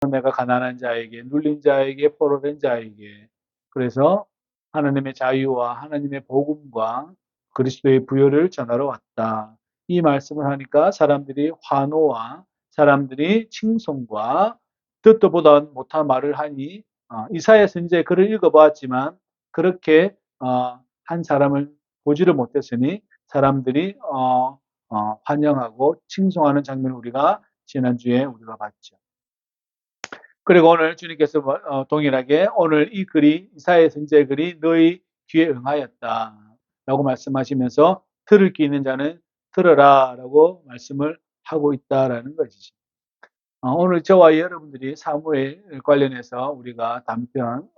내가 가난한 자에게, 눌린 자에게, 포로된 자에게. 그래서 하나님의 자유와 하나님의 복음과 그리스도의 부요를 전하러 왔다. 이 말씀을 하니까 사람들이 환호와 사람들이 칭송과 듣도 보다 못한 말을 하니 이사야 선지자의 글을 읽어보았지만 그렇게 한 사람을 보지를 못했으니 사람들이 환영하고 칭송하는 장면을 우리가 지난주에 우리가 봤죠. 그리고 오늘 주님께서 동일하게 오늘 이 글이 이사야 선지자의 글이 너희 귀에 응하였다 라고 말씀하시면서 들을 귀 있는 자는 들어라 라고 말씀을 하고 있다라는 것이죠. 오늘 저와 여러분들이 사무엘 관련해서 우리가 단편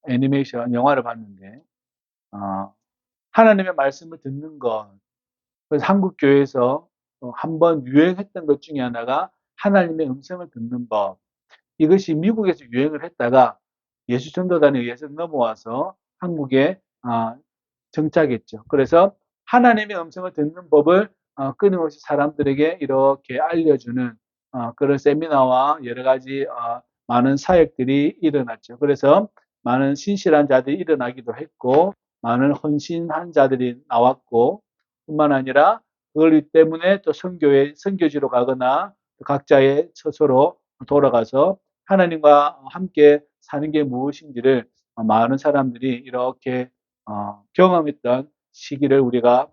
애니메이션 영화를 봤는데 하나님의 말씀을 듣는 것, 그래서 한국 교회에서 한번 유행했던 것 중에 하나가 하나님의 음성을 듣는 법. 이것이 미국에서 유행을 했다가 예수 전도단에 의해서 넘어와서 한국에 정착했죠. 그래서 하나님의 음성을 듣는 법을 끊임없이 사람들에게 이렇게 알려주는 그런 세미나와 여러 가지 많은 사역들이 일어났죠. 그래서 많은 신실한 자들이 일어나기도 했고 많은 헌신한 자들이 나왔고 뿐만 아니라 그걸 때문에 또 선교지로 가거나 각자의 처소로 돌아가서 하나님과 함께 사는 게 무엇인지를 많은 사람들이 이렇게 경험했던 시기를 우리가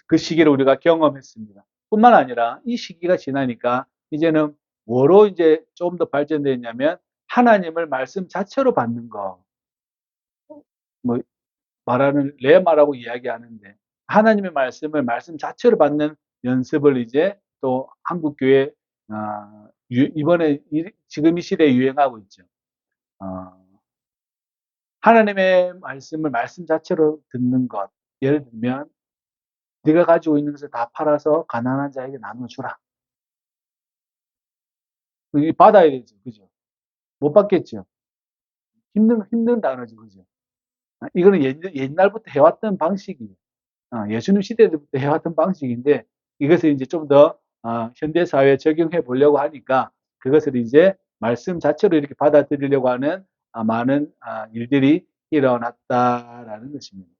그 시기를 우리가 경험했습니다. 뿐만 아니라 이 시기가 지나니까 이제는 뭐로 이제 조금 더 발전되었냐면 하나님을 말씀 자체로 받는 거. 뭐 말하는 레마라고 이야기하는데 하나님의 말씀을 말씀 자체로 받는 연습을 이제 또 한국 교회 이번에 지금 이 시대에 유행하고 있죠. 하나님의 말씀을 말씀 자체로 듣는 것. 예를 들면 네가 가지고 있는 것을 다 팔아서 가난한 자에게 나눠주라. 이게 받아야 되죠. 그죠? 못 받겠죠. 힘든 단어죠. 그죠? 이거는 옛날부터 해왔던 방식이에요. 예수님 시대 때부터 해왔던 방식인데 이것을 이제 좀 더 현대 사회에 적용해 보려고 하니까 그것을 이제 말씀 자체로 이렇게 받아들이려고 하는 많은 일들이 일어났다라는 것입니다.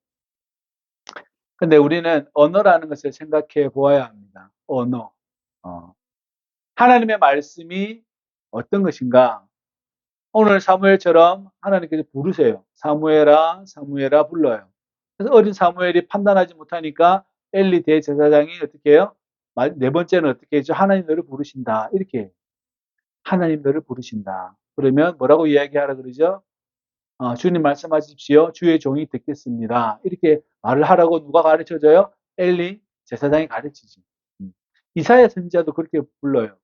근데 우리는 언어라는 것을 생각해 보아야 합니다. 언어. 하나님의 말씀이 어떤 것인가? 오늘 사무엘처럼 하나님께서 부르세요. 사무엘아, 사무엘아 불러요. 그래서 어린 사무엘이 판단하지 못하니까 엘리 대제사장이 어떻게 해요? 네 번째는 어떻게 해죠? 하나님 너를 부르신다. 이렇게 해요. 하나님 너를 부르신다. 그러면 뭐라고 이야기하라 그러죠? 주님 말씀하십시오. 주의 종이 듣겠습니다. 이렇게 말을 하라고 누가 가르쳐줘요? 엘리 제사장이 가르치지. 이사야 선지자도 그렇게 불러요.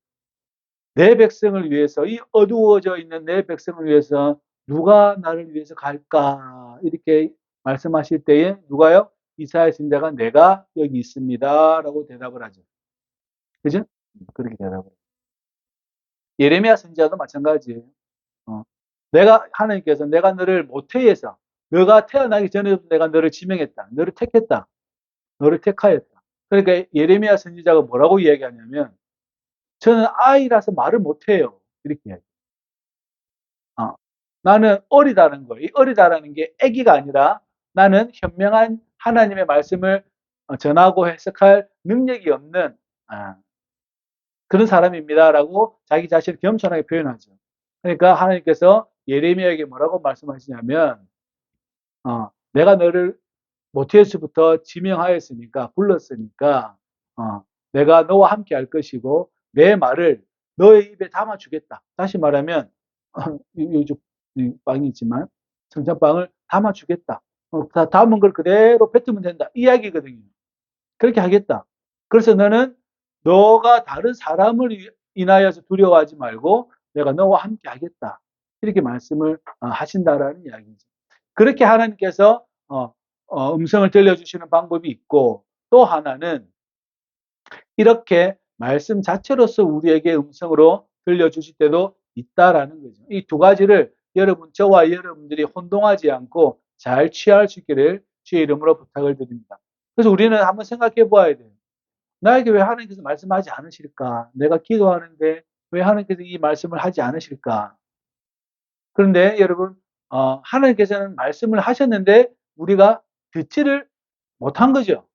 내 백성을 위해서, 이 어두워져 있는 내 백성을 위해서 누가 나를 위해서 갈까? 이렇게 말씀하실 때에 누가요? 이사야 선지자가 내가 여기 있습니다. 라고 대답을 하죠. 그죠? 그렇게 대답을 해요. 예레미야 선지자도 마찬가지예요. 하나님께서 내가 너를 모태에서 너가 태어나기 전에부터 내가 너를 지명했다. 너를 택했다. 너를 택하였다. 그러니까 예레미야 선지자가 뭐라고 이야기하냐면 저는 아이라서 말을 못해요. 이렇게 이야기해요. 나는 어리다는 거. 이 어리다라는 게 아기가 아니라 나는 현명한 하나님의 말씀을 전하고 해석할 능력이 없는 그런 사람입니다라고 자기 자신을 겸손하게 표현하죠. 그러니까 하나님께서 예레미야에게 뭐라고 말씀하시냐면 내가 너를 모태에서부터 지명하였으니까 불렀으니까 내가 너와 함께 할 것이고 내 말을 너의 입에 담아주겠다. 다시 말하면 요즘 빵이 있지만 청찬빵을 담아주겠다. 다 담은 걸 그대로 뱉으면 된다. 이야기거든요. 그렇게 하겠다. 그래서 너는 너가 다른 사람을 인하여서 두려워하지 말고 내가 너와 함께 하겠다. 이렇게 말씀을 하신다라는 이야기죠. 그렇게 하나님께서 음성을 들려주시는 방법이 있고 또 하나는 이렇게 말씀 자체로서 우리에게 음성으로 들려주실 때도 있다라는 거죠. 이 두 가지를 저와 여러분들이 혼동하지 않고 잘 취할 수 있기를 주의 이름으로 부탁을 드립니다. 그래서 우리는 한번 생각해 보아야 돼요. 나에게 왜 하나님께서 말씀하지 않으실까? 내가 기도하는데 왜 하나님께서 이 말씀을 하지 않으실까? 그런데 여러분, 하나님께서는 말씀을 하셨는데 우리가 듣지를 못한 거죠.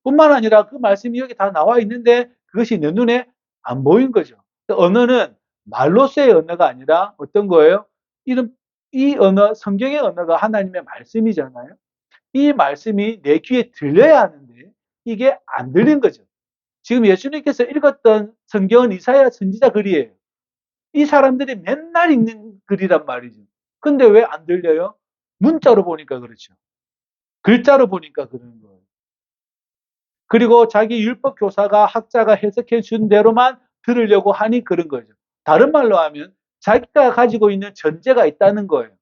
뿐만 아니라 그 말씀이 여기 다 나와 있는데 그것이 내 눈에 안 보인 거죠. 언어는 말로서의 언어가 아니라 어떤 거예요? 이 언어, 성경의 언어가 하나님의 말씀이잖아요. 이 말씀이 내 귀에 들려야 하는데 이게 안 들린 거죠. 지금 예수님께서 읽었던 성경은 이사야 선지자 글이에요. 이 사람들이 맨날 읽는 글이란 말이죠. 근데 왜 안 들려요? 문자로 보니까 그렇죠. 글자로 보니까 그러는 거예요. 그리고 자기 율법 교사가 학자가 해석해 준 대로만 들으려고 하니 그런 거죠. 다른 말로 하면 자기가 가지고 있는 전제가 있다는 거예요.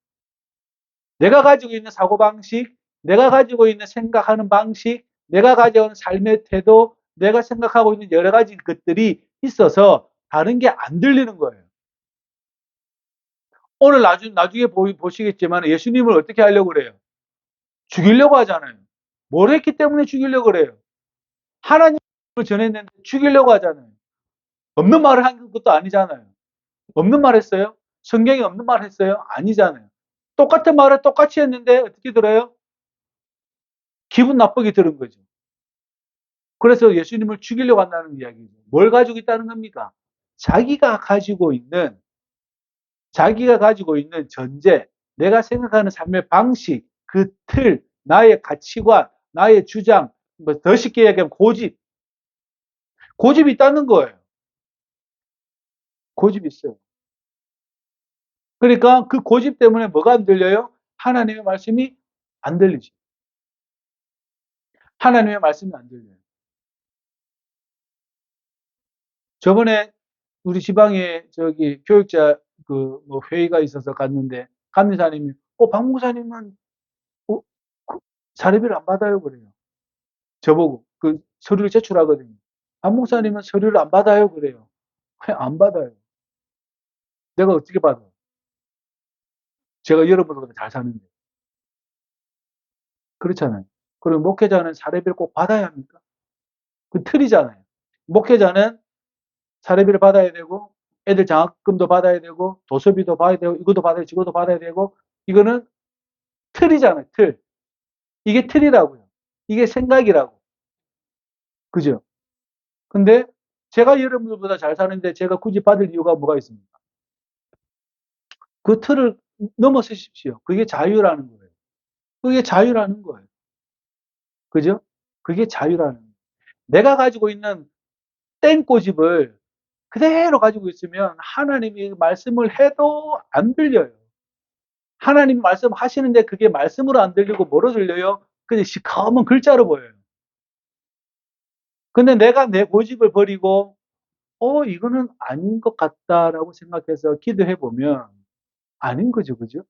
내가 가지고 있는 사고방식, 내가 가지고 있는 생각하는 방식, 내가 가지고 있는 삶의 태도, 내가 생각하고 있는 여러 가지 것들이 있어서 다른 게 안 들리는 거예요. 오늘 나중에 보시겠지만 예수님을 어떻게 하려고 그래요? 죽이려고 하잖아요. 뭘 했기 때문에 죽이려고 그래요? 하나님을 전했는데 죽이려고 하잖아요. 없는 말을 한 것도 아니잖아요. 없는 말 했어요? 성경에 없는 말 했어요? 아니잖아요. 똑같은 말을 똑같이 했는데 어떻게 들어요? 기분 나쁘게 들은 거죠. 그래서 예수님을 죽이려고 한다는 이야기죠. 뭘 가지고 있다는 겁니까? 자기가 가지고 있는 전제, 내가 생각하는 삶의 방식, 그 틀, 나의 가치관, 나의 주장, 더 쉽게 얘기하면 고집이 있다는 거예요. 고집이 있어요. 그러니까 그 고집 때문에 뭐가 안 들려요? 하나님의 말씀이 안 들리죠. 하나님의 말씀이 안 들려요. 저번에 우리 지방에 저기 교육자 뭐 회의가 있어서 갔는데 감리사님이 박 목사님은 어, 그 사례비를 안 받아요 그래요. 저보고 그 서류를 제출하거든요. 박 목사님은 서류를 안 받아요 그래요. 왜 안 받아요? 내가 어떻게 받아? 제가 여러분보다 잘 사는데. 그렇잖아요. 그리고 목회자는 사례비를 꼭 받아야 합니까? 그 틀이잖아요. 목회자는 사례비를 받아야 되고 애들 장학금도 받아야 되고 도서비도 받아야 되고 이것도 받아야 되고 저것도 받아야 되고 이거는 틀이잖아요. 틀. 이게 틀이라고요. 이게 생각이라고. 그죠? 근데 제가 여러분들보다 잘 사는데 제가 굳이 받을 이유가 뭐가 있습니까? 그 틀을 넘어서십시오. 그게 자유라는 거예요. 그게 자유라는 거예요. 그죠? 그게 자유라는 거예요. 내가 가지고 있는 땡꼬집을 그대로 가지고 있으면 하나님이 말씀을 해도 안 들려요. 하나님 말씀하시는데 그게 말씀으로 안 들리고 뭐로 들려요? 그냥 시커먼 글자로 보여요. 근데 내가 내 고집을 버리고 이거는 아닌 것 같다라고 생각해서 기도해 보면 아닌 거죠. 그죠?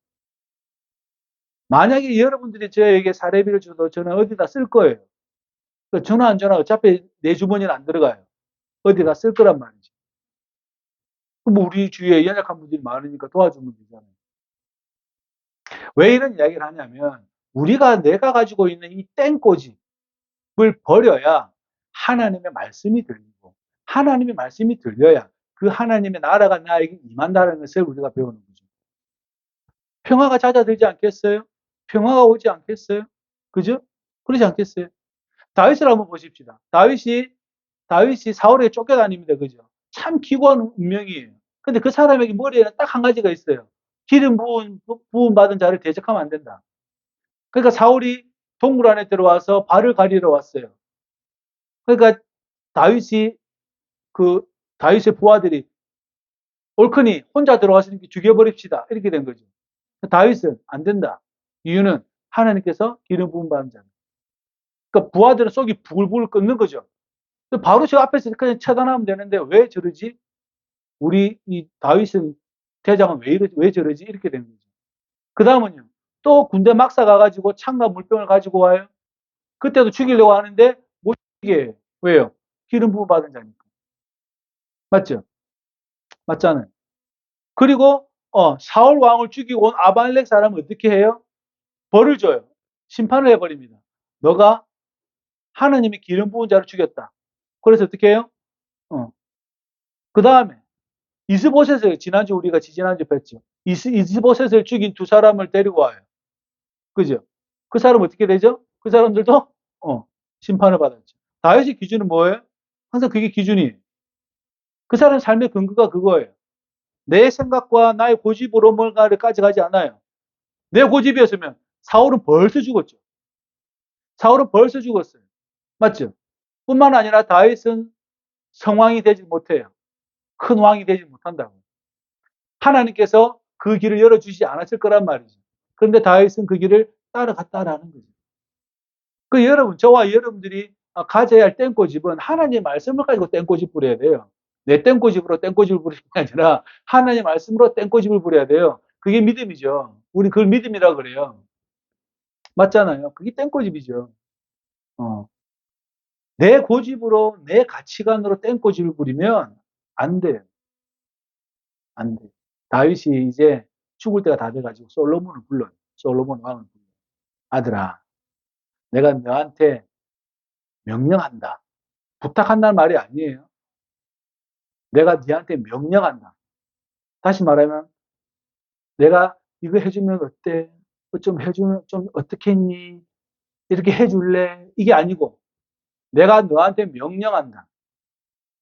만약에 여러분들이 저에게 사례비를 줘도 저는 어디다 쓸 거예요. 주나 안 주나 어차피 내 주머니는 안 들어가요. 어디다 쓸 거란 말이죠. 뭐 우리 주위에 연약한 분들이 많으니까 도와주면 되잖아요. 왜 이런 이야기를 하냐면 내가 가지고 있는 이 땡꼬집을 버려야 하나님의 말씀이 들리고 하나님의 말씀이 들려야 그 하나님의 나라가 나에게 임한다는 것을 우리가 배우는 거죠. 평화가 잦아들지 않겠어요? 평화가 오지 않겠어요? 그죠? 그러지 않겠어요? 다윗을 한번 보십시다. 다윗이 사울에게 쫓겨다닙니다. 그죠? 참 기구한 운명이에요. 근데 그 사람에게 머리에는 딱 한 가지가 있어요. 기름 부은 받은 자를 대적하면 안 된다. 그러니까 사울이 동굴 안에 들어와서 발을 가리러 왔어요. 그러니까 다윗이 그 다윗의 부하들이 옳거니 혼자 들어왔으니까 죽여버립시다. 이렇게 된 거죠. 다윗은 안 된다. 이유는 하나님께서 기름 부은 받은 자. 그러니까 부하들은 속이 부글부글 끓는 거죠. 바로 저 앞에서 그냥 차단하면 되는데 왜 저러지? 우리 이 다윗은 대장은 왜 저러지? 이렇게 된 거죠. 그 다음은요. 또 군대 막사 가가지고 창과 물병을 가지고 와요. 그때도 죽이려고 하는데 못 죽게 해요. 왜요? 기름 부음 받은 자니까. 맞죠? 맞잖아요. 그리고 사울 왕을 죽이고 온 아말렉 사람은 어떻게 해요? 벌을 줘요. 심판을 해버립니다. 너가 하나님의 기름 부은 자를 죽였다. 그래서 어떻게 해요? 그 다음에 이스보셋을 지난주 우리가 지지난주 뵀죠. 이스보셋을 죽인 두 사람을 데리고 와요. 그죠? 그 사람 어떻게 되죠? 그 사람들도 심판을 받았죠. 다윗의 기준은 뭐예요? 항상 그게 기준이에요. 그 사람 삶의 근거가 그거예요. 내 생각과 나의 고집으로 뭔가를 가져가지 않아요. 내 고집이었으면 사울은 벌써 죽었죠. 사울은 벌써 죽었어요. 맞죠? 뿐만 아니라 다윗은 성왕이 되지 못해요. 큰 왕이 되지 못한다고. 하나님께서 그 길을 열어주시지 않았을 거란 말이죠. 그런데 다윗은 그 길을 따라갔다라는 거죠. 그 여러분, 저와 여러분들이 가져야 할 땡꼬집은 하나님의 말씀을 가지고 땡꼬집 부려야 돼요. 내 땡꼬집으로 땡꼬집을 부리는 게 아니라 하나님의 말씀으로 땡꼬집을 부려야 돼요. 그게 믿음이죠. 우리 그걸 믿음이라고 그래요. 맞잖아요. 그게 땡꼬집이죠. 어. 내 고집으로, 내 가치관으로 땡꼬집을 부리면 안 돼요. 안 돼요. 다윗이 이제 죽을 때가 다 돼가지고 솔로몬을 불러요. 솔로몬 왕을 불러요. 아들아, 내가 너한테 명령한다. 부탁한다는 말이 아니에요. 내가 너한테 명령한다. 다시 말하면 내가 이거 해주면 어때? 좀 해주면 좀 어떻게 했니? 이렇게 해줄래? 이게 아니고 내가 너한테 명령한다.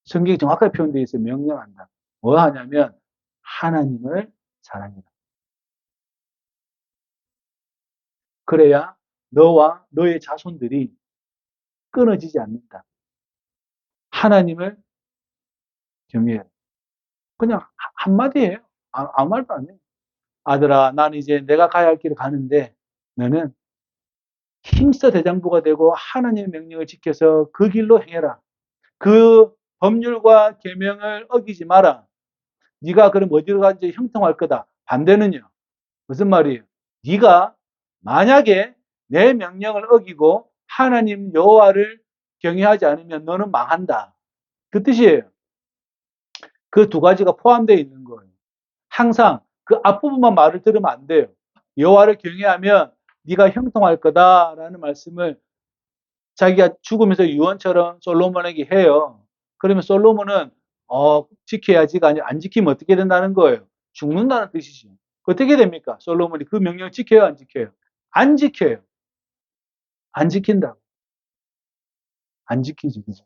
성경이 정확하게 표현되어 있어요. 명령한다. 뭐 하냐면 하나님을 사랑해라. 그래야 너와 너의 자손들이 끊어지지 않는다. 하나님을 경외해라. 그냥 한마디예요. 아무 말도 안 해요. 아들아, 나는 이제 내가 가야 할 길을 가는데 너는 힘써 대장부가 되고 하나님의 명령을 지켜서 그 길로 행해라. 그 법률과 계명을 어기지 마라. 네가 그럼 어디로 가는지 형통할 거다. 반대는요. 무슨 말이에요? 네가 만약에 내 명령을 어기고 하나님 여호와를 경외하지 않으면 너는 망한다. 그 뜻이에요. 그 두 가지가 포함되어 있는 거예요. 항상 그 앞부분만 말을 들으면 안 돼요. 여호와를 경외하면 네가 형통할 거다라는 말씀을 자기가 죽으면서 유언처럼 솔로몬에게 해요. 그러면 솔로몬은 지켜야지가 아니라 안 지키면 어떻게 된다는 거예요? 죽는다는 뜻이죠. 어떻게 됩니까? 솔로몬이 그 명령 지켜요, 안 지켜요? 안 지켜요. 안 지킨다고. 안 지키지, 그죠?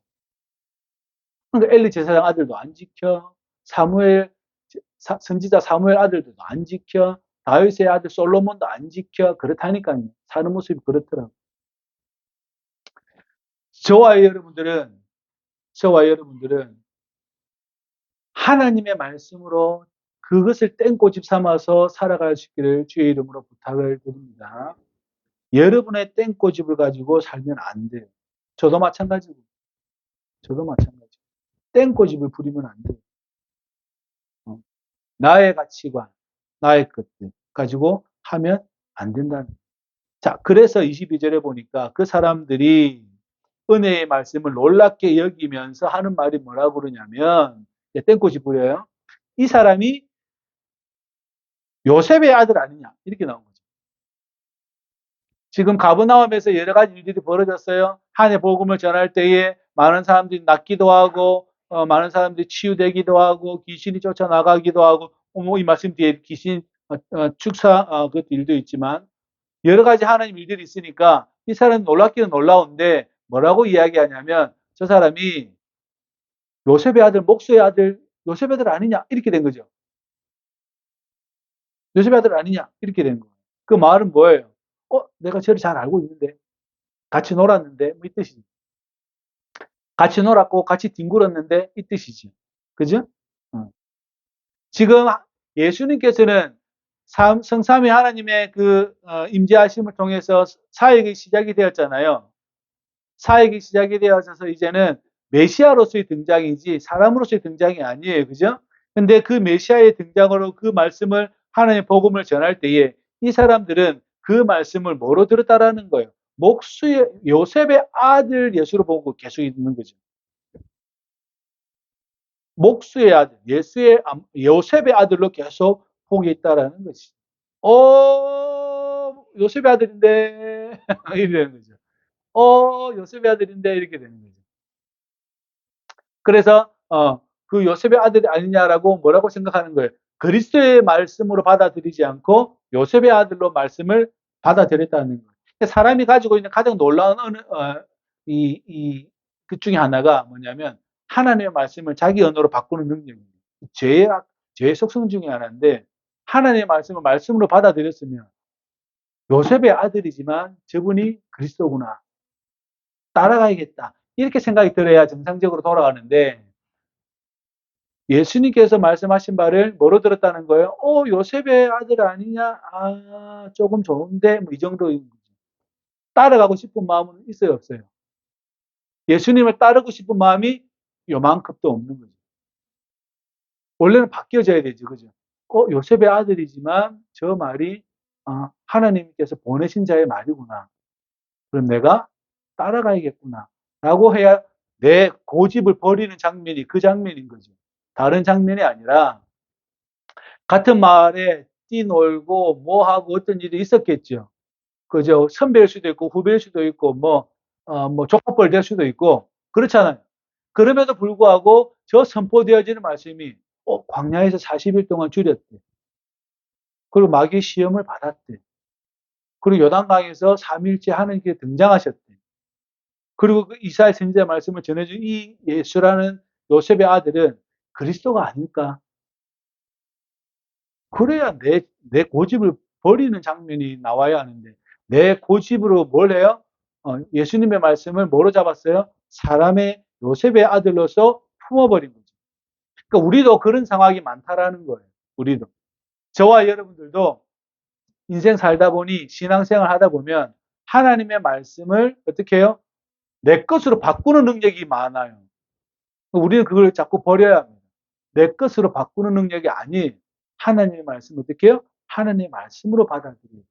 그러니까 엘리 제사장 아들도 안 지켜. 사무엘 선지자 사무엘 아들들도 안 지켜. 다윗의 아들 솔로몬도 안 지켜. 그렇다니까요. 사는 모습이 그렇더라고요. 저와 여러분들은 하나님의 말씀으로 그것을 땡꼬집 삼아서 살아갈 수 있기를 주의 이름으로 부탁을 드립니다. 여러분의 땡꼬집을 가지고 살면 안 돼요. 저도 마찬가지고. 저도 마찬가지고. 땡꼬집을 부리면 안 돼요. 나의 가치관, 나의 것들 가지고 하면 안 된다는 거예요. 자, 그래서 22절에 보니까 그 사람들이 은혜의 말씀을 놀랍게 여기면서 하는 말이 뭐라고 그러냐면, 땡꼬집 부려요. 이 사람이 요셉의 아들 아니냐 이렇게 나온 거죠. 지금 가버나움에서 여러 가지 일들이 벌어졌어요. 한해 복음을 전할 때에 많은 사람들이 낫기도 하고 많은 사람들이 치유되기도 하고 귀신이 쫓아나가기도 하고 이 말씀 뒤에 귀신 축사 그 일도 있지만 여러 가지 하나님 일들이 있으니까 이 사람은 놀랍기는 놀라운데 뭐라고 이야기하냐면 저 사람이 요셉의 아들 목수의 아들 요셉의 아들 아니냐 이렇게 된 거죠. 요셉의 아들 아니냐 이렇게 된 거예요. 그 말은 뭐예요? 내가 저를 잘 알고 있는데 같이 놀았는데 뭐 이 뜻이지. 같이 놀았고 같이 뒹굴었는데 이 뜻이지. 그죠? 지금 예수님께서는 성삼위 하나님의 그 임재하심을 통해서 사역이 시작이 되었잖아요. 사역이 시작이 되어서 이제는 메시아로서의 등장이지 사람으로서의 등장이 아니에요. 그죠? 근데 그 메시아의 등장으로 그 말씀을 하나님의 복음을 전할 때에 이 사람들은 그 말씀을 뭐로 들었다라는 거예요. 목수의 요셉의 아들 예수로 보고 계속 있는 거죠. 목수의 아들, 요셉의 아들로 계속 보고 있다라는 것이. 요셉의 아들인데 이러는 거죠. 요셉의 아들인데 이렇게 되는 거죠. 그래서 그 요셉의 아들이 아니냐라고 뭐라고 생각하는 거예요. 그리스도의 말씀으로 받아들이지 않고 요셉의 아들로 말씀을 받아들였다는 거예요. 사람이 가지고 있는 가장 놀라운 그 중에 하나가 뭐냐면 하나님의 말씀을 자기 언어로 바꾸는 능력입니다. 죄의 속성 중에 하나인데 하나님의 말씀을 말씀으로 받아들였으면 요셉의 아들이지만 저분이 그리스도구나. 따라가야겠다. 이렇게 생각이 들어야 정상적으로 돌아가는데 예수님께서 말씀하신 바를 뭐로 들었다는 거예요? 요셉의 아들 아니냐? 조금 좋은데 뭐 이 정도인 거죠. 따라가고 싶은 마음은 있어요, 없어요? 예수님을 따르고 싶은 마음이 요만큼도 없는 거죠. 원래는 바뀌어져야 되죠, 그죠? 요셉의 아들이지만 저 말이 하나님께서 보내신 자의 말이구나. 그럼 내가 따라가야겠구나. 라고 해야 내 고집을 버리는 장면이 그 장면인 거죠. 다른 장면이 아니라 같은 마을에 뛰놀고 뭐하고 어떤 일이 있었겠죠. 그죠? 선배일 수도 있고 후배일 수도 있고 뭐 조카뻘 될 수도 있고 그렇잖아요. 그럼에도 불구하고 저 선포되어지는 말씀이 광야에서 40일 동안 줄였대. 그리고 마귀의 시험을 받았대. 그리고 요단강에서 3일째 하나님께 등장하셨대. 그리고 그 이사야 선지자 말씀을 전해준 이 예수라는 요셉의 아들은 그리스도가 아닐까? 그래야 내 고집을 버리는 장면이 나와야 하는데 내 고집으로 뭘 해요? 예수님의 말씀을 뭐로 잡았어요? 사람의 요셉의 아들로서 품어버린 거죠. 그러니까 우리도 그런 상황이 많다라는 거예요. 우리도. 저와 여러분들도 인생 살다 보니 신앙생활 하다 보면 하나님의 말씀을 어떻게 해요? 내 것으로 바꾸는 능력이 많아요. 우리는 그걸 자꾸 버려야 합니다. 내 것으로 바꾸는 능력이 아닌 하나님의 말씀 어떻게 해요? 하나님의 말씀으로 받아들여요.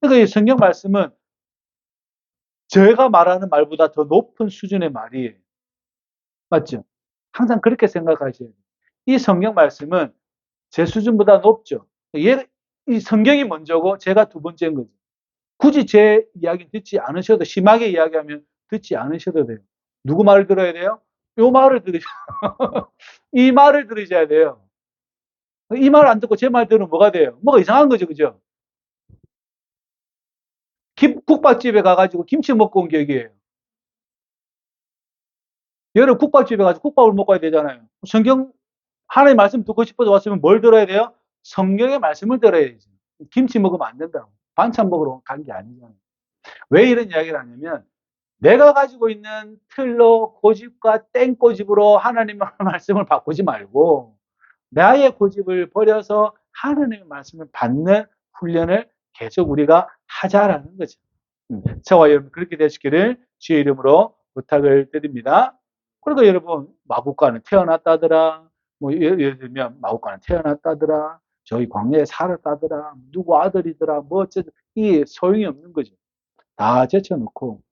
그러니까 이 성경 말씀은 제가 말하는 말보다 더 높은 수준의 말이에요. 맞죠? 항상 그렇게 생각하셔야 돼요. 이 성경 말씀은 제 수준보다 높죠. 이 성경이 먼저고 제가 두 번째인 거죠. 굳이 제 이야기 듣지 않으셔도 심하게 이야기하면 듣지 않으셔도 돼요. 누구 말을 들어야 돼요? 요 말을 들으셔. 이 말을 들으셔야 돼요. 이 말 안 듣고 제 말 들으면 뭐가 돼요? 뭐가 이상한 거죠, 그죠? 국밥집에 가가지고 김치 먹고 온 격이에요. 여러분 국밥집에 가서 국밥을 먹고 와야 되잖아요. 성경 하나님 말씀 듣고 싶어서 왔으면 뭘 들어야 돼요? 성경의 말씀을 들어야지. 김치 먹으면 안 된다고. 반찬 먹으러 간 게 아니잖아요. 왜 이런 이야기를 하냐면 내가 가지고 있는 틀로 고집과 땡고집으로 하나님의 말씀을 바꾸지 말고 나의 고집을 버려서 하나님의 말씀을 받는 훈련을 계속 우리가 하자라는 거죠. 저와 여러분 그렇게 되시기를 주의 이름으로 부탁을 드립니다. 그리고 여러분 마국간은 태어났다더라. 뭐 예를 들면 마국간은 태어났다더라. 저희 광야에 살았다더라. 누구 아들이더라. 뭐 어쨌든 이게 소용이 없는 거죠. 다 제쳐놓고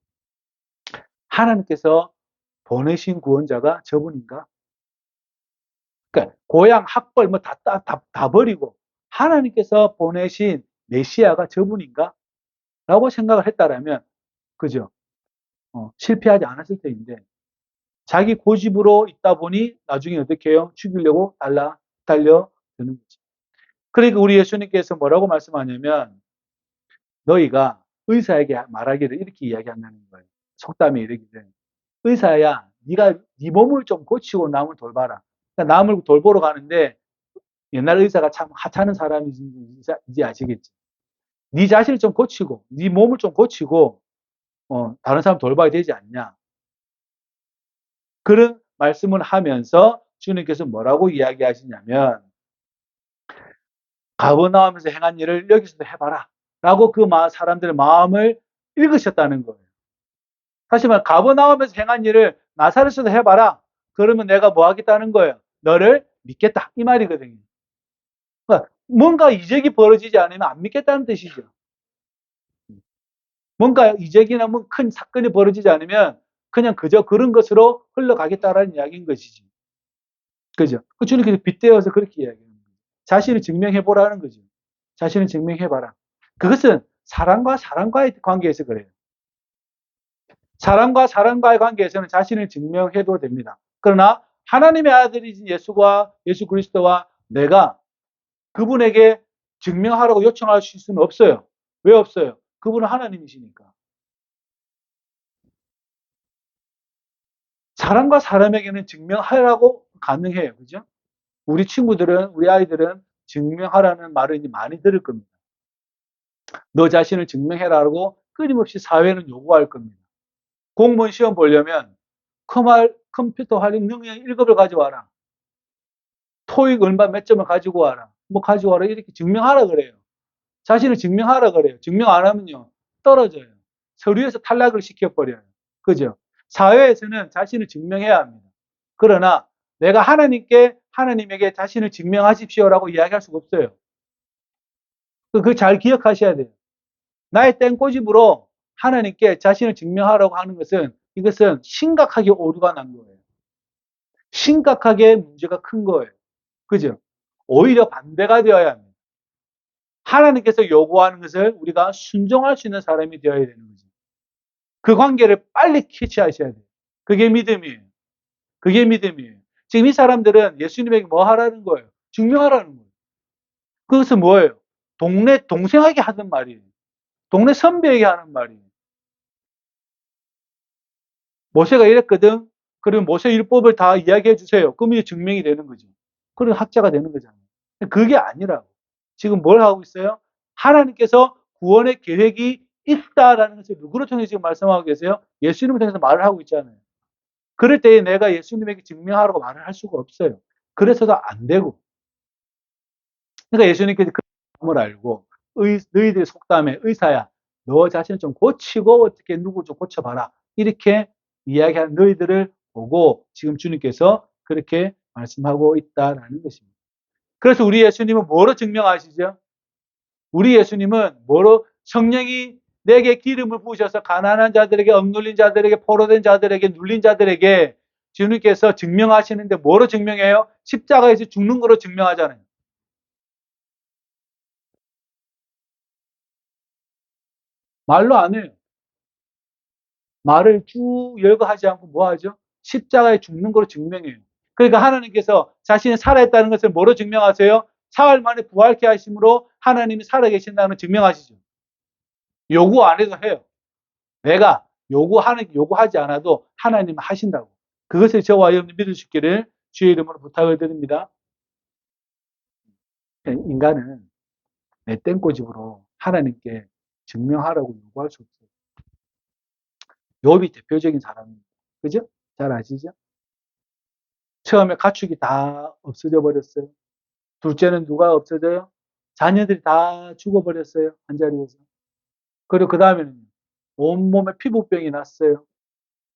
하나님께서 보내신 구원자가 저분인가? 그러니까 고향 학벌 뭐 다 버리고 하나님께서 보내신 메시아가 저분인가? 라고 생각을 했다라면 그죠? 실패하지 않았을 때인데 자기 고집으로 있다 보니 나중에 어떻게 해요? 죽이려고 달려드는 거죠. 그러니까 우리 예수님께서 뭐라고 말씀하냐면 너희가 의사에게 말하기를 이렇게 이야기한다는 거예요. 속담에 이르기를 의사야 네가 네 몸을 좀 고치고 남을 돌봐라. 그러니까 남을 돌보러 가는데 옛날 의사가 참 하찮은 사람인지 아시겠지. 네 자신을 좀 고치고 네 몸을 좀 고치고 다른 사람 돌봐야 되지 않냐. 그런 말씀을 하면서 주님께서 뭐라고 이야기하시냐면 가버나움에서 행한 일을 여기서도 해봐라. 라고 그 사람들의 마음을 읽으셨다는 거예요. 다시 말해 가버나움에서 행한 일을 나사렛에서도 해봐라. 그러면 내가 뭐 하겠다는 거예요? 너를 믿겠다. 이 말이거든요. 그러니까 뭔가 이적이 벌어지지 않으면 안 믿겠다는 뜻이죠. 뭔가 이적이나 뭐 큰 사건이 벌어지지 않으면 그냥 그저 그런 것으로 흘러가겠다라는 이야기인 것이지. 그죠? 그 주님께서 빗대어서 그렇게 이야기하는 거예요. 자신을 증명해보라는 거죠. 자신을 증명해봐라. 그것은 사람과 사람과의 관계에서 그래요. 사람과 사람과의 관계에서는 자신을 증명해도 됩니다. 그러나 하나님의 아들이신 예수 그리스도와 내가 그분에게 증명하라고 요청할 수는 없어요. 왜 없어요? 그분은 하나님이시니까. 사람과 사람에게는 증명하라고 가능해요. 그죠? 우리 친구들은, 우리 아이들은 증명하라는 말을 이제 많이 들을 겁니다. 너 자신을 증명해라라고 끊임없이 사회는 요구할 겁니다. 공무원 시험 보려면 컴퓨터 활용 능력 1급을 가져와라. 토익 얼마 몇 점을 가지고 와라. 뭐 가지고 와라. 이렇게 증명하라 그래요. 자신을 증명하라 그래요. 증명 안 하면요. 떨어져요. 서류에서 탈락을 시켜버려요. 그죠? 사회에서는 자신을 증명해야 합니다. 그러나 내가 하나님에게 자신을 증명하십시오라고 이야기할 수가 없어요. 그거 잘 기억하셔야 돼요. 나의 땡꼬집으로 하나님께 자신을 증명하라고 하는 것은 이것은 심각하게 오류가 난 거예요. 심각하게 문제가 큰 거예요. 그죠? 오히려 반대가 되어야 합니다. 하나님께서 요구하는 것을 우리가 순종할 수 있는 사람이 되어야 되는 거죠. 그 관계를 빨리 캐치하셔야 돼요. 그게 믿음이에요. 그게 믿음이에요. 지금 이 사람들은 예수님에게 뭐 하라는 거예요? 증명하라는 거예요. 그것은 뭐예요? 동네 동생에게 하는 말이에요. 동네 선배에게 하는 말이에요. 모세가 이랬거든. 그러면 모세 율법을 다 이야기해 주세요. 그럼 이게 증명이 되는 거죠. 그런 학자가 되는 거잖아요. 그게 아니라고. 지금 뭘 하고 있어요? 하나님께서 구원의 계획이 있다라는 것을 누구를 통해서 지금 말씀하고 계세요? 예수님을 통해서 말을 하고 있잖아요. 그럴 때에 내가 예수님에게 증명하라고 말을 할 수가 없어요. 그래서도 안 되고. 그러니까 예수님께서 그 마음을 알고 너희들의 속담에 의사야. 너 자신을 좀 고치고 어떻게 누구 좀 고쳐봐라. 이렇게 이야기하는 너희들을 보고 지금 주님께서 그렇게 말씀하고 있다라는 것입니다. 그래서 우리 예수님은 뭐로 증명하시죠? 우리 예수님은 뭐로 성령이 내게 기름을 부으셔서 가난한 자들에게 억눌린 자들에게 포로된 자들에게 눌린 자들에게 주님께서 증명하시는데 뭐로 증명해요? 십자가에서 죽는 거로 증명하잖아요. 말로 안 해요. 말을 쭉 열거하지 않고 뭐 하죠? 십자가에 죽는 거로 증명해요. 그러니까 하나님께서 자신이 살아있다는 것을 뭐로 증명하세요? 사흘 만에 부활케 하심으로 하나님이 살아계신다는 증명하시죠. 요구 안 해도 해요. 내가 요구하지 않아도 하나님은 하신다고. 그것을 저와 여러분이 믿을 수 있기를 주의 이름으로 부탁을 드립니다. 인간은 내 땡꼬집으로 하나님께 증명하라고 요구할 수 없어요. 욥이 대표적인 사람입니다. 그죠? 잘 아시죠? 처음에 가축이 다 없어져 버렸어요. 둘째는 누가 없어져요? 자녀들이 다 죽어버렸어요. 한자리에서. 그리고 그 다음에는 온몸에 피부병이 났어요.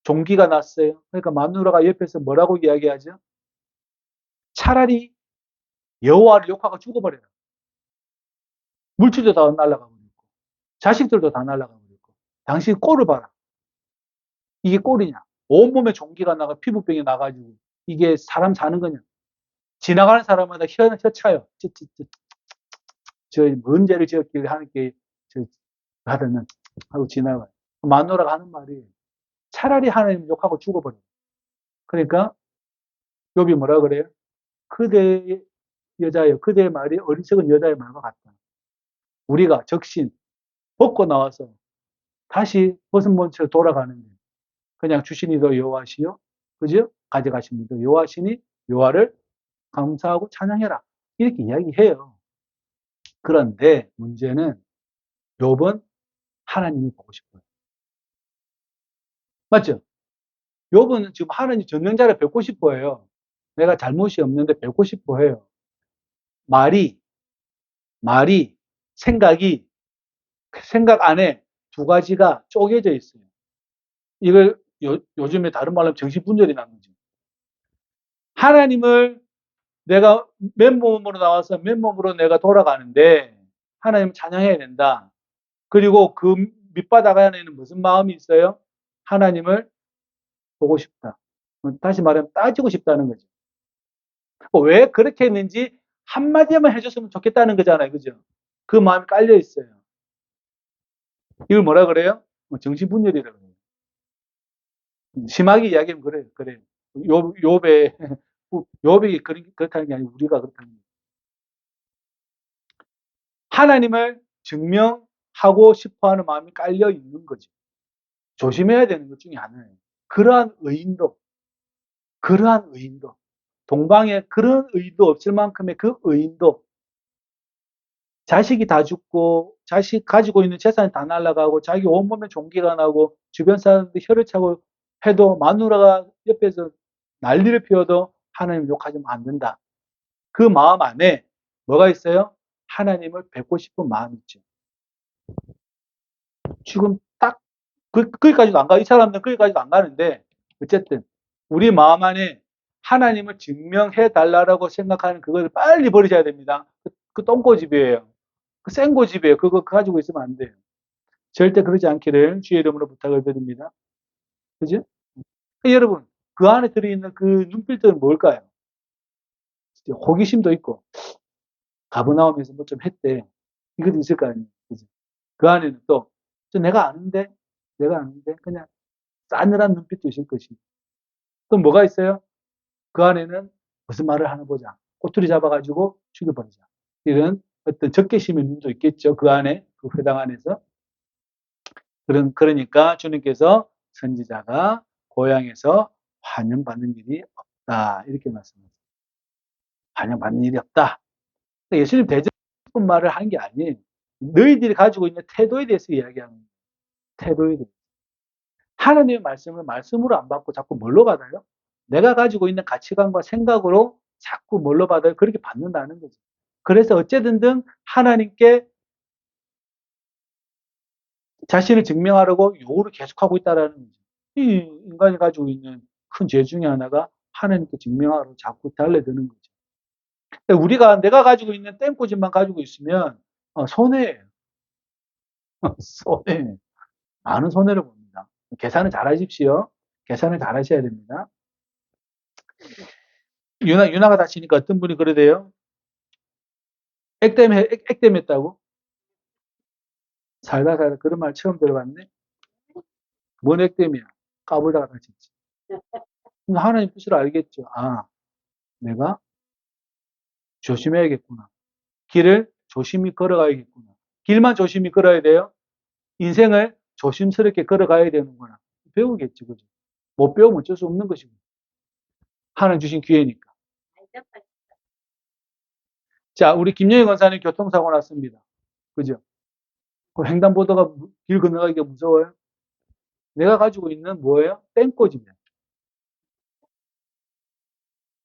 종기가 났어요. 그러니까 마누라가 옆에서 뭐라고 이야기하죠? 차라리 여호와를 욕하고 죽어버려라. 물질도 다 날아가 버리고 자식들도 다 날아가 버리고 당신 꼴을 봐라. 이게 꼴이냐? 온몸에 종기가 나가 피부병이 나가지고 이게 사람 사는 거냐? 지나가는 사람마다 혀차요. 저 뭔 죄를 지었길래 하나님께 저 받았는 하고 지나가요. 마누라가 하는 말이 차라리 하나님 욕하고 죽어버려. 그러니까 욥이 뭐라 그래요? 그대의 여자여, 그대의 말이 어리석은 여자의 말과 같다. 우리가 적신 벗고 나와서 다시 벗은 몸처럼 돌아가는데 그냥 주신이도 여호와시요, 그죠? 가져가신 분도 여호와시니 여호와를 감사하고 찬양해라. 이렇게 이야기해요. 그런데 문제는 욥은 하나님을 보고 싶어요. 맞죠? 욥은 지금 하나님 전능자를 뵙고 싶어 해요. 내가 잘못이 없는데 뵙고 싶어 해요. 말이, 생각이, 생각 안에 두 가지가 쪼개져 있어요. 이걸 요즘에 다른 말로 하면 정신분열이 나는 거죠. 하나님을 내가 맨몸으로 나와서 맨몸으로 내가 돌아가는데 하나님 찬양해야 된다. 그리고 그 밑바닥 안에는 무슨 마음이 있어요? 하나님을 보고 싶다. 다시 말하면 따지고 싶다는 거죠. 왜 그렇게 했는지 한마디만 해줬으면 좋겠다는 거잖아요. 그죠? 그 마음이 깔려 있어요. 이걸 뭐라 그래요? 정신분열이라고 해요. 심하게 이야기하면 그래요. 그래요. 욥의 욥이 그렇다는 게 아니고 우리가 그렇다는 거예요. 하나님을 증명하고 싶어하는 마음이 깔려 있는 거지. 조심해야 되는 것 중에 하나예요. 그러한 의인도 동방에 그런 의도 없을 만큼의 그 의인도 자식이 다 죽고 자식 가지고 있는 재산이 다 날아가고 자기 온몸에 종기가 나고 주변 사람들이 혀를 차고 해도 마누라가 옆에서 난리를 피워도 하나님 욕하지 안 된다. 그 마음 안에 뭐가 있어요? 하나님을 뵙고 싶은 마음이 있죠. 지금 딱 거기까지도 안 가. 이 사람들은 거기까지도 안 가는데 어쨌든 우리 마음 안에 하나님을 증명해 달라고 생각하는 그걸 빨리 버리셔야 됩니다. 그 똥고집이에요. 그 생고집이에요. 그거 가지고 있으면 안 돼요. 절대 그러지 않기를 주의 이름으로 부탁을 드립니다. 그죠? 여러분, 그 안에 들어있는 그 눈빛들은 뭘까요? 호기심도 있고, 가버나움에서 뭐 좀 했대. 이것도 있을 거 아니에요. 그죠? 그 안에는 또, 내가 아는데, 그냥 싸늘한 눈빛도 있을 것이고. 또 뭐가 있어요? 그 안에는 무슨 말을 하나 보자. 꼬투리 잡아가지고 죽여버리자. 이런 어떤 적개심의 눈도 있겠죠. 그 안에, 그 회당 안에서. 그러니까 주님께서 선지자가 고향에서 환영받는 일이 없다. 이렇게 말씀하세요. 환영받는 일이 없다. 그러니까 예수님 대접 싶은 말을 하는 게 아니에요. 너희들이 가지고 있는 태도에 대해서 이야기하는 거예요. 태도에 대해서. 하나님의 말씀을 말씀으로 안 받고 자꾸 뭘로 받아요? 내가 가지고 있는 가치관과 생각으로 자꾸 뭘로 받아요? 그렇게 받는다는 거죠. 그래서 어쨌든 하나님께 자신을 증명하려고 요구를 계속하고 있다는 거죠. 이 인간이 가지고 있는 큰 죄 중에 하나가 하나님께 증명하러 자꾸 달려드는 거죠. 우리가 내가 가지고 있는 땡꼬집만 가지고 있으면 손해예요. 손해. 많은 손해를 봅니다. 계산을 잘 하십시오. 계산을 잘 하셔야 됩니다. 유나가 다치니까 어떤 분이 그러대요? 액땜했다고? 살다 그런 말 처음 들어봤네? 뭔 액땜이야? 까불다가 다쳤지. 하나님 뜻을 알겠죠. 아, 내가 조심해야겠구나. 길을 조심히 걸어가야겠구나. 길만 조심히 걸어야 돼요? 인생을 조심스럽게 걸어가야 되는구나. 배우겠지, 그죠? 못 배우면 어쩔 수 없는 것이고. 하나님 주신 기회니까. 자, 우리 김영희 권사님 교통사고 났습니다. 그죠? 그 횡단보도가 길 건너가기가 무서워요? 내가 가지고 있는 뭐예요? 땡꼬집이야.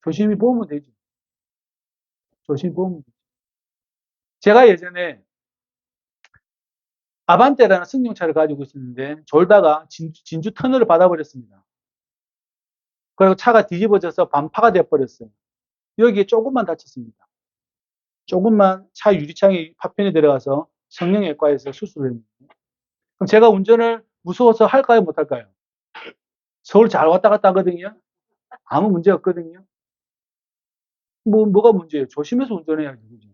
조심히 보면 되죠. 조심히 보면 되죠. 제가 예전에 아반떼라는 승용차를 가지고 있었는데 졸다가 진주 터널을 받아버렸습니다. 그리고 차가 뒤집어져서 반파가 되어버렸어요. 여기에 조금만 다쳤습니다. 조금만 차 유리창이 파편이 들어가서 성형외과에서 수술을 했는데 그럼 제가 운전을 무서워서 할까요? 못할까요? 서울 잘 왔다 갔다 하거든요. 아무 문제 없거든요. 뭐가 문제예요? 조심해서 운전해야지. 그죠?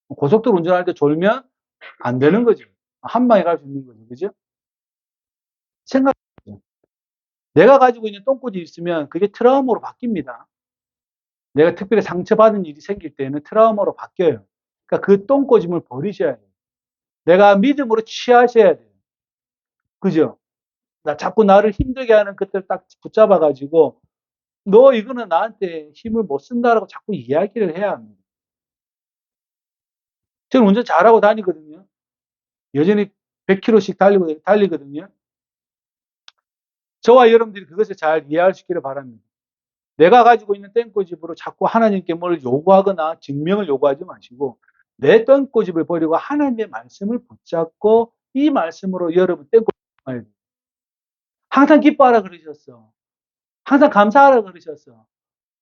고속도로 운전할 때 졸면 안 되는 거죠. 한 방에 갈 수 있는 거죠. 그죠? 생각해보죠. 내가 가지고 있는 똥꼬지 있으면 그게 트라우마로 바뀝니다. 내가 특별히 상처받은 일이 생길 때는 트라우마로 바뀌어요. 그러니까 그 똥꼬짐을 버리셔야 돼요. 내가 믿음으로 취하셔야 돼요. 그죠? 자꾸 나를 힘들게 하는 것들 딱 붙잡아가지고 너 이거는 나한테 힘을 못 쓴다라고 자꾸 이야기를 해야 합니다. 저는 운전 잘하고 다니거든요. 여전히 100km씩 달리거든요. 저와 여러분들이 그것을 잘 이해할 수 있기를 바랍니다. 내가 가지고 있는 땡꼬집으로 자꾸 하나님께 뭘 요구하거나 증명을 요구하지 마시고 내 땡꼬집을 버리고 하나님의 말씀을 붙잡고 이 말씀으로 여러분 땡꼬집 해야 돼요. 항상 기뻐하라 그러셨어. 항상 감사하라 그러셨어.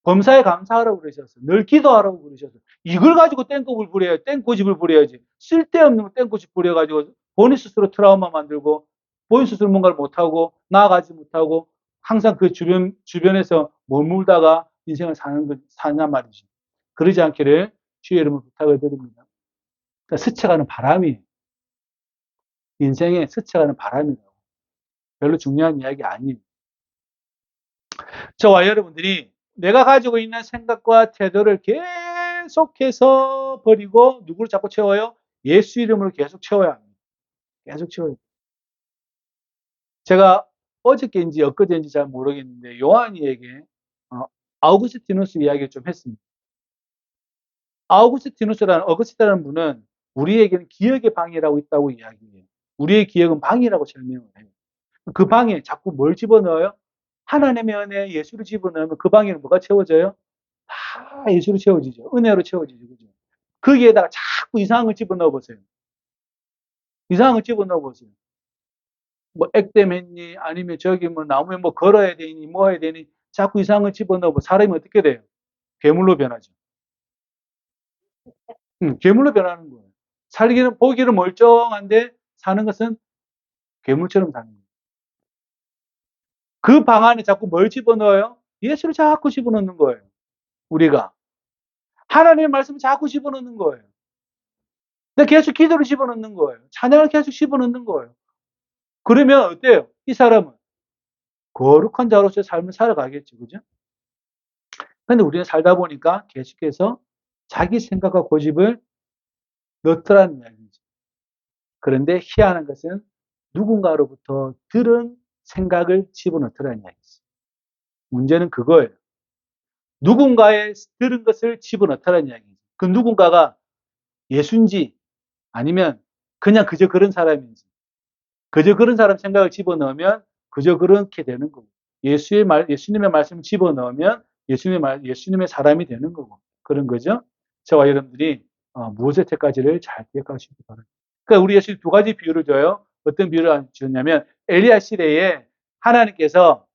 범사에 감사하라고 그러셨어. 늘 기도하라고 그러셨어. 이걸 가지고 땡꼬집을 부려야지. 쓸데없는 땡꼬집 부려가지고 본인 스스로 트라우마 만들고 본인 스스로 뭔가를 못하고 나아가지 못하고 항상 그 주변에서 머물다가 인생을 사냐 말이지. 그러지 않기를 주의 이름으로 부탁을 드립니다. 그러니까 스쳐가는 바람이 인생에 스쳐가는 바람이라고. 별로 중요한 이야기 아니에요. 저와 여러분들이 내가 가지고 있는 생각과 태도를 계속해서 버리고 누구를 자꾸 채워요? 예수 이름으로 계속 채워야 합니다. 계속 채워요. 제가 어저께인지 엊그제인지 잘 모르겠는데 요한이에게 어, 아우구스티누스 이야기를 좀 했습니다. 어거스티라는 분은 우리에게는 기억의 방이라고 있다고 이야기해요. 우리의 기억은 방이라고 설명을 해요. 그 방에 자꾸 뭘 집어넣어요? 하나님의 은혜, 예수를 집어넣으면 그 방에는 뭐가 채워져요? 다 예수로 채워지죠. 은혜로 채워지죠. 그죠? 거기에다가 자꾸 이상한 걸 집어넣어 보세요. 이상한 걸 집어넣어 보세요. 뭐 액땜했니? 아니면 저기 뭐 나무에 뭐 걸어야 되니? 뭐 해야 되니? 자꾸 이상한 걸 집어넣어 보세요. 사람이 어떻게 돼요? 괴물로 변하죠. 괴물로 변하는 거예요. 살기는, 보기는 멀쩡한데 사는 것은 괴물처럼 사는 거예요. 그 방 안에 자꾸 뭘 집어넣어요? 예수를 자꾸 집어넣는 거예요. 우리가. 하나님의 말씀을 자꾸 집어넣는 거예요. 근데 계속 기도를 집어넣는 거예요. 찬양을 계속 집어넣는 거예요. 그러면 어때요? 이 사람은 거룩한 자로서의 삶을 살아가겠죠. 그죠? 근데 우리는 살다 보니까 계속해서 자기 생각과 고집을 넣더라는 이야기죠. 그런데 희한한 것은 누군가로부터 들은 생각을 집어넣더라는 이야기죠. 문제는 그거예요. 누군가의 들은 것을 집어넣더라는 이야기죠. 그 누군가가 예수인지 아니면 그냥 그저 그런 사람인지, 그저 그런 사람 생각을 집어넣으면 그저 그렇게 되는 거고, 예수님의 말씀을 집어넣으면 예수님의 사람이 되는 거고, 그런 거죠. 저와 여러분들이 무엇의 택까지를 잘 기억하시기 바랍니다. 그러니까 우리 예수님 두 가지 비유를 줘요. 어떤 비유를 주냐면 엘리야 시대에 하나님께서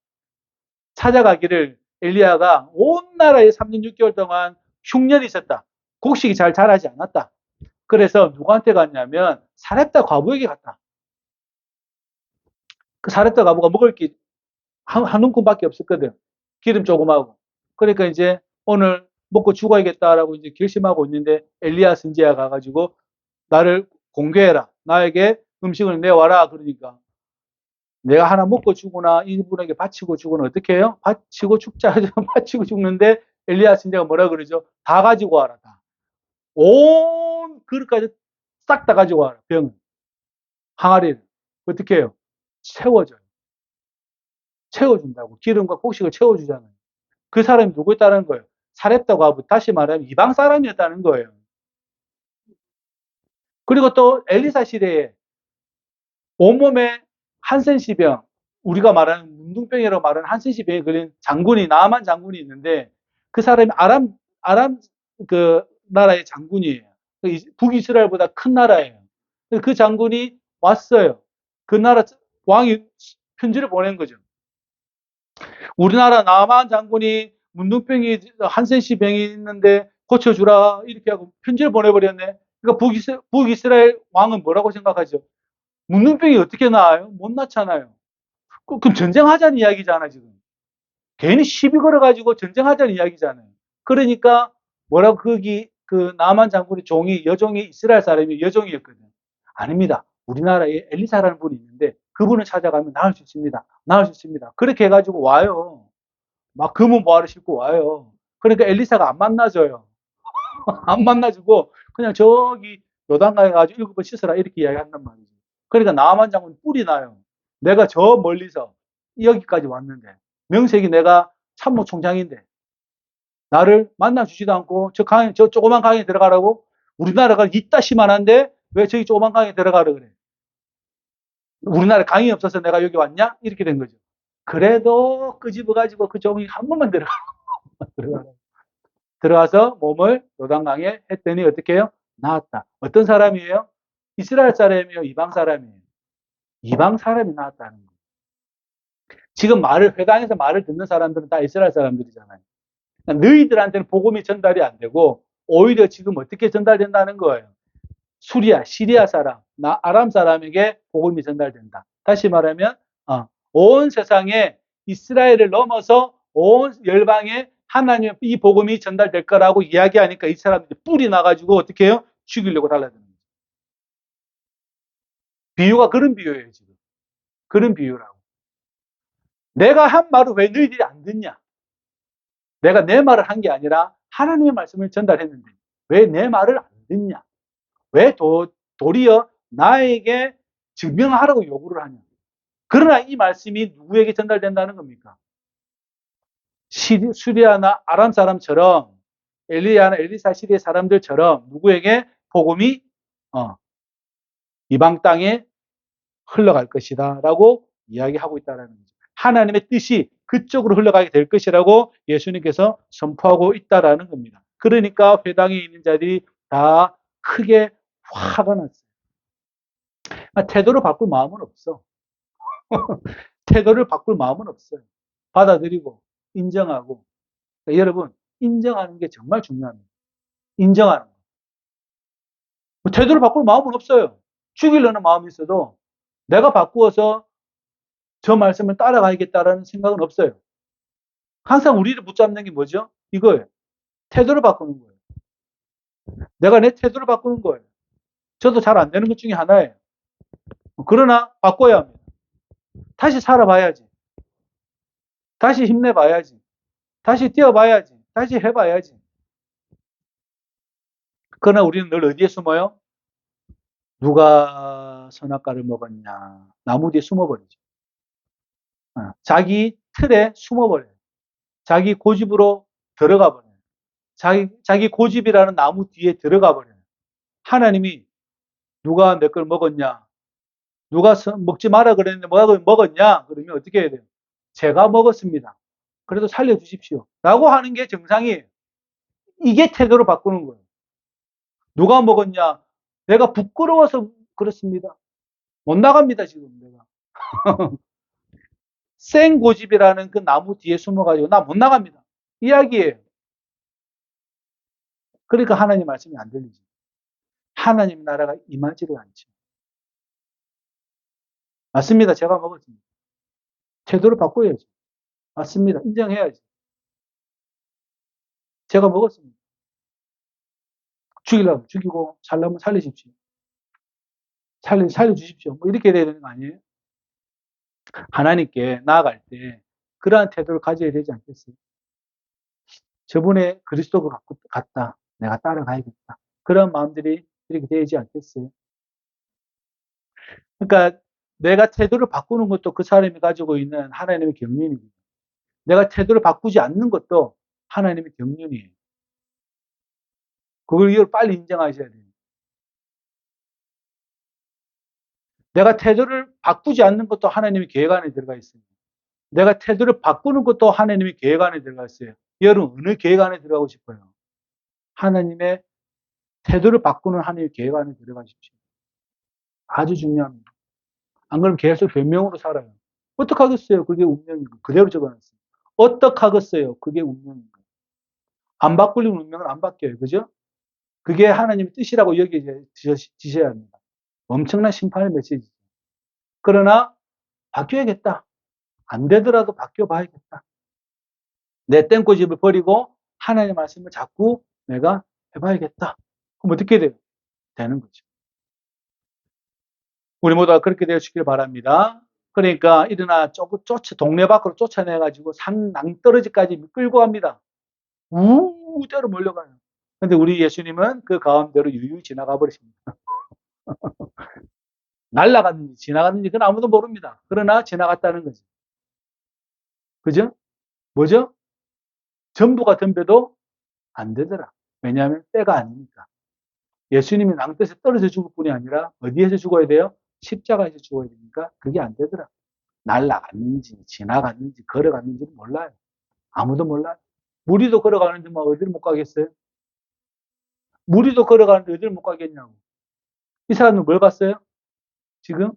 찾아가기를, 엘리야가 온 나라에 3년 6개월 동안 흉년이 있었다. 곡식이 잘 자라지 않았다. 그래서 누구한테 갔냐면 사렙다 과부에게 갔다. 그 사렙다 과부가 먹을 게 한 움큼밖에 없었거든. 기름 조금하고. 그러니까 이제 오늘 먹고 죽어야겠다라고 이제 결심하고 있는데 엘리야 선지자가 가가지고 나를 공개해라. 나에게 음식을 내와라. 그러니까 내가 하나 먹고 죽으나 이분에게 바치고 죽으나 어떻게 해요? 바치고 죽자 하죠. 바치고 죽는데 엘리야 선지자가 뭐라 그러죠? 다 가지고 와라. 다. 온 그릇까지 싹 다 가지고 와라. 병 항아리를. 어떻게 해요? 채워줘요. 채워준다고. 기름과 곡식을 채워주잖아요. 그 사람이 누구였다는 거예요? 사렙다 과부, 다시 말하면 이방 사람이었다는 거예요. 그리고 또 엘리사 시대에 온몸에 한센시병, 우리가 말하는 문둥병이라고 말하는 한센시병에 걸린 장군이, 나아만 장군이 있는데 그 사람이 아람 그 나라의 장군이에요. 북이스라엘보다 큰 나라예요. 그 장군이 왔어요. 그 나라 왕이 편지를 보낸 거죠. 우리나라 남한 장군이 문둥병이 한센시 병이 있는데 고쳐주라 이렇게 하고 편지를 보내버렸네. 그러니까 북이스라엘 왕은 뭐라고 생각하죠? 문둥병이 어떻게 나아요? 못 낳잖아요. 그럼 전쟁하자는 이야기잖아 지금. 괜히 시비 걸어가지고 전쟁하자는 이야기잖아요. 그러니까 뭐라고 거기 그 남한 장군의 여종이 이스라엘 사람이 여종이었거든요. 아닙니다. 우리나라에 엘리사라는 분이 있는데 그분을 찾아가면 나을 수 있습니다. 나을 수 있습니다. 그렇게 해가지고 와요. 막 금은 보화를 싣고 와요. 그러니까 엘리사가 안 만나줘요. 안 만나주고 그냥 저기 요단강에 가지고 7번 씻어라 이렇게 이야기한단 말이죠. 그러니까 나만 장군 뿔이 나요. 내가 저 멀리서 여기까지 왔는데 명색이 내가 참모총장인데 나를 만나주지도 않고 저 조그만 강에 들어가라고. 우리나라가 이따시만한데 왜 저기 조그만 강에 들어가라 그래. 우리나라 강이 없어서 내가 여기 왔냐? 이렇게 된 거죠. 그래도 끄집어가지고 그 종이 한 번만 들어가. 들어가서 몸을 요단강에 했더니 어떻게 해요? 나았다. 어떤 사람이에요? 이스라엘 사람이에요? 이방 사람이에요? 이방 사람이 나았다는 거예요. 지금 회당에서 말을 듣는 사람들은 다 이스라엘 사람들이잖아요. 그러니까 너희들한테는 복음이 전달이 안 되고 오히려 지금 어떻게 전달된다는 거예요? 시리아 사람, 아람 사람에게 복음이 전달된다. 다시 말하면 온 세상에 이스라엘을 넘어서 온 열방에 하나님의 이 복음이 전달될 거라고 이야기하니까 이 사람들이 뿔이 나가지고 어떻게 해요? 죽이려고 달라드는 거죠. 비유가 그런 비유예요, 지금. 그런 비유라고. 내가 한 말을 왜 너희들이 안 듣냐? 내가 내 말을 한 게 아니라 하나님의 말씀을 전달했는데 왜 내 말을 안 듣냐? 왜 도리어 나에게 증명하라고 요구를 하냐? 그러나 이 말씀이 누구에게 전달된다는 겁니까? 수리아나 아람 사람처럼 엘리야나 엘리사 시리의 사람들처럼 누구에게 복음이 이방 땅에 흘러갈 것이다 라고 이야기하고 있다는 거죠. 하나님의 뜻이 그쪽으로 흘러가게 될 것이라고 예수님께서 선포하고 있다라는 겁니다. 그러니까 회당에 있는 자들이 다 크게 화가 났어요. 태도를 바꿀 마음은 없어. 태도를 바꿀 마음은 없어요. 받아들이고 인정하고. 그러니까 여러분, 인정하는 게 정말 중요합니다. 인정하는 거. 태도를 바꿀 마음은 없어요. 죽이려는 마음이 있어도 내가 바꾸어서 저 말씀을 따라가야겠다라는 생각은 없어요. 항상 우리를 붙잡는 게 뭐죠? 이거예요. 태도를 바꾸는 거예요. 내가 내 태도를 바꾸는 거예요. 저도 잘 안 되는 것 중에 하나예요. 그러나 바꿔야 합니다. 다시 살아봐야지. 다시 힘내봐야지. 다시 뛰어봐야지. 다시 해봐야지. 그러나 우리는 늘 어디에 숨어요? 누가 선악과를 먹었냐. 나무 뒤에 숨어버리죠. 자기 틀에 숨어버려요. 자기 고집으로 들어가 버려요. 자기 고집이라는 나무 뒤에 들어가 버려요. 하나님이 누가 내 걸 먹었냐? 누가 먹지 마라 그랬는데 먹었냐? 그러면 어떻게 해야 돼요? 제가 먹었습니다. 그래도 살려주십시오. 라고 하는 게 정상이에요. 이게 태도를 바꾸는 거예요. 누가 먹었냐? 내가 부끄러워서 그렇습니다. 못 나갑니다, 지금 내가. 생 고집이라는 그 나무 뒤에 숨어가지고 나 못 나갑니다. 이야기예요. 그러니까 하나님 말씀이 안 들리죠. 하나님 나라가 임하지를 않죠. 맞습니다. 제가 먹었습니다. 태도를 바꿔야죠. 맞습니다. 인정해야지. 제가 먹었습니다. 죽이려면 죽이고 살려면 살리십시오. 살려주십시오. 뭐 이렇게 돼야 되는 거 아니에요? 하나님께 나아갈 때 그러한 태도를 가져야 되지 않겠어요? 저번에 그리스도가 같다. 내가 따라가야겠다. 그런 마음들이 이렇게 되지 않겠어요? 그러니까 내가 태도를 바꾸는 것도 그 사람이 가지고 있는 하나님의 경륜입니다. 내가 태도를 바꾸지 않는 것도 하나님의 경륜이에요. 그걸 빨리 인정하셔야 돼요. 내가 태도를 바꾸지 않는 것도 하나님의 계획 안에 들어가 있습니다. 내가 태도를 바꾸는 것도 하나님의 계획 안에 들어가 있어요. 여러분, 어느 계획 안에 들어가고 싶어요? 하나님의 태도를 바꾸는 하나님의 계획 안에 들어가십시오. 아주 중요합니다. 안 그러면 계속 변명으로 살아요. 어떡하겠어요? 그게 운명이고. 그대로 적어놨어요. 어떡하겠어요? 그게 운명이고. 안 바꾸려는 운명은 안 바뀌어요. 그죠? 그게 하나님의 뜻이라고 여기지셔야 합니다. 엄청난 심판의 메시지죠. 그러나 바뀌어야겠다. 안 되더라도 바뀌어봐야겠다. 내 땡꼬집을 버리고 하나님의 말씀을 자꾸 내가 해봐야겠다. 그럼 어떻게 돼요? 되는 거죠. 우리 모두가 그렇게 되시길 바랍니다. 그러니까 일어나 동네 밖으로 쫓아내가지고 산 낭떠러지까지 끌고 갑니다. 우대로 몰려가요. 근데 우리 예수님은 그 가운데로 유유히 지나가 버리십니다. 날아갔는지 지나갔는지 그건 아무도 모릅니다. 그러나 지나갔다는 거죠. 그죠? 뭐죠? 전부가 덤벼도 안 되더라. 왜냐하면 때가 아니니까. 예수님이 낭떠러지에 떨어져 죽을 뿐이 아니라 어디에서 죽어야 돼요? 십자가에서 죽어야 되니까 그게 안 되더라. 날아갔는지 지나갔는지 걸어갔는지는 몰라요. 아무도 몰라요. 무리도 걸어가는데 뭐 어디를 못 가겠어요? 무리도 걸어가는데 어디를 못 가겠냐고. 이 사람은 뭘 봤어요? 지금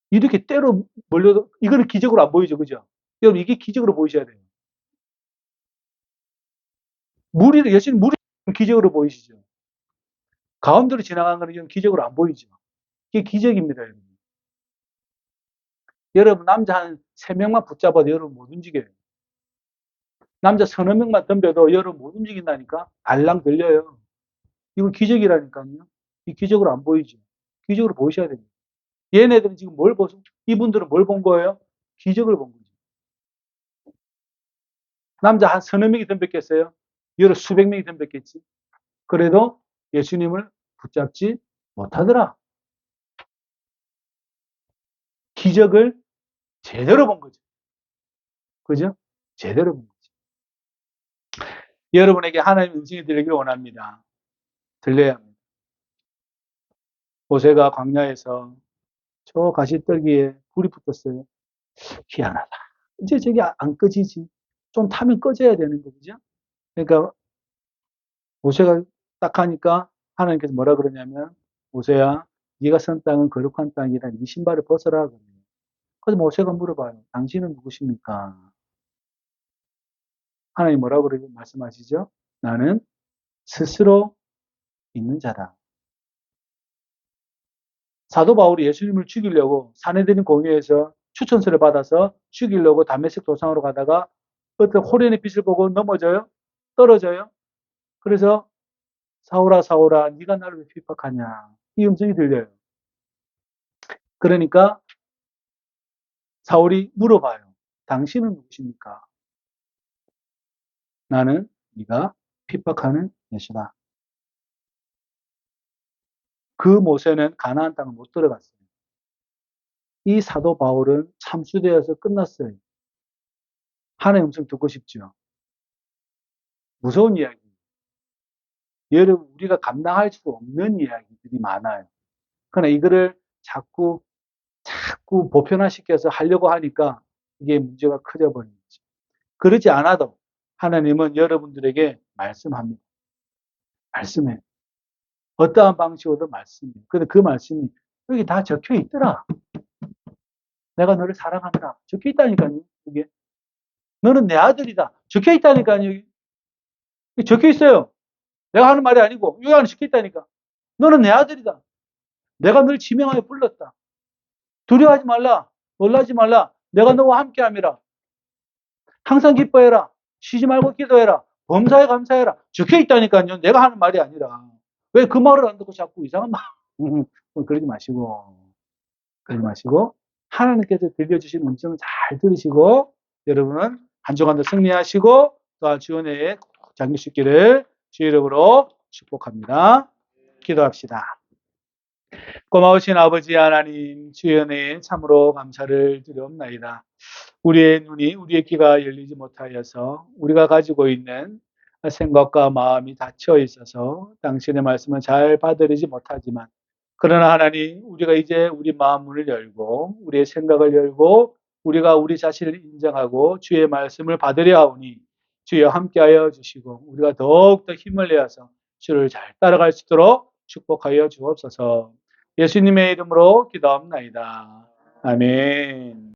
이렇게 때로 몰려도 이거는 기적으로 안 보이죠, 그죠? 여러분 이게 기적으로 보이셔야 돼요. 예수님 무리 기적으로 보이시죠? 가운데로 지나간 거는 기적으로 안 보이죠. 이게 기적입니다, 여러분. 여러분 남자 한 3명만 붙잡아도 여러분 못 움직여요. 남자 서너 명만 덤벼도 여러분 못 움직인다니까? 알랑 들려요. 이건 기적이라니까요. 이 기적으로 안 보이죠. 기적으로 보이셔야 됩니다. 얘네들은 지금 뭘 보죠? 이분들은 뭘 본 거예요? 기적을 본 거죠. 남자 한 서너 명이 덤볐겠어요? 여러 수백 명이 덤볐겠지. 그래도 예수님을 붙잡지 못하더라. 기적을 제대로 본 거죠. 그죠? 제대로 본 거죠. 여러분에게 하나님의 음성이 들리기를 원합니다. 들려야 합니다. 모세가 광야에서 저 가시떨기에 불이 붙었어요. 희한하다. 이제 저게 안 꺼지지. 좀 타면 꺼져야 되는 거죠. 그러니까 모세가 딱 하니까 하나님께서 뭐라 그러냐면 모세야 네가 선 땅은 거룩한 땅이라 네 신발을 벗어라. 그래서 모세가 물어봐요. 당신은 누구십니까? 하나님 뭐라고 말씀하시죠? 나는 스스로 있는 자다. 사도 바울이 예수님을 죽이려고 사내들인 공회에서 추천서를 받아서 죽이려고 다메섹 도상으로 가다가 어떤 호련의 빛을 보고 넘어져요? 떨어져요? 그래서 사울아 사울아 네가 나를 왜 핍박하냐? 이 음성이 들려요. 그러니까 사울이 물어봐요. 당신은 누구십니까? 나는 네가 핍박하는 예수다. 그 모세는 가나안 땅을 못 들어갔어요. 이 사도 바울은 참수되어서 끝났어요. 하나님의 음성 듣고 싶죠. 무서운 이야기. 여러분 우리가 감당할 수 없는 이야기들이 많아요. 그러나 이거를 자꾸 보편화시켜서 하려고 하니까 이게 문제가 커져 버리는 거죠. 그러지 않아도 하나님은 여러분들에게 말씀합니다. 말씀해. 어떠한 방식으로도 말씀해. 근데 그 말씀이 여기 다 적혀 있더라. 내가 너를 사랑한다. 적혀 있다니까요. 이게 너는 내 아들이다. 적혀 있다니까요. 적혀 있어요. 내가 하는 말이 아니고 여기 안에 적혀 있다니까. 너는 내 아들이다. 내가 널 지명하여 불렀다. 두려워하지 말라. 놀라지 말라. 내가 너와 함께함이라. 항상 기뻐해라. 쉬지 말고 기도해라. 범사에 감사해라. 적혀 있다니까요. 내가 하는 말이 아니라. 왜 그 말을 안 듣고 자꾸 이상한 말. 그러지 마시고. 그러지 마시고. 하나님께서 들려주신 음성을 잘 들으시고, 여러분은 한 주간도 승리하시고, 또한 주은혜에 잠길 수 있기를 주의 이름으로 축복합니다. 기도합시다. 고마우신 아버지 하나님, 주의 은혜에 참으로 감사를 드리옵나이다. 우리의 눈이, 우리의 귀가 열리지 못하여서 우리가 가지고 있는 생각과 마음이 닫혀 있어서 당신의 말씀을 잘 받아들이지 못하지만, 그러나 하나님, 우리가 이제 우리 마음 문을 열고 우리의 생각을 열고 우리가 우리 자신을 인정하고 주의 말씀을 받으려 하오니 주여 함께하여 주시고 우리가 더욱더 힘을 내어서 주를 잘 따라갈 수 있도록 축복하여 주옵소서. 예수님의 이름으로 기도합나이다. 아멘.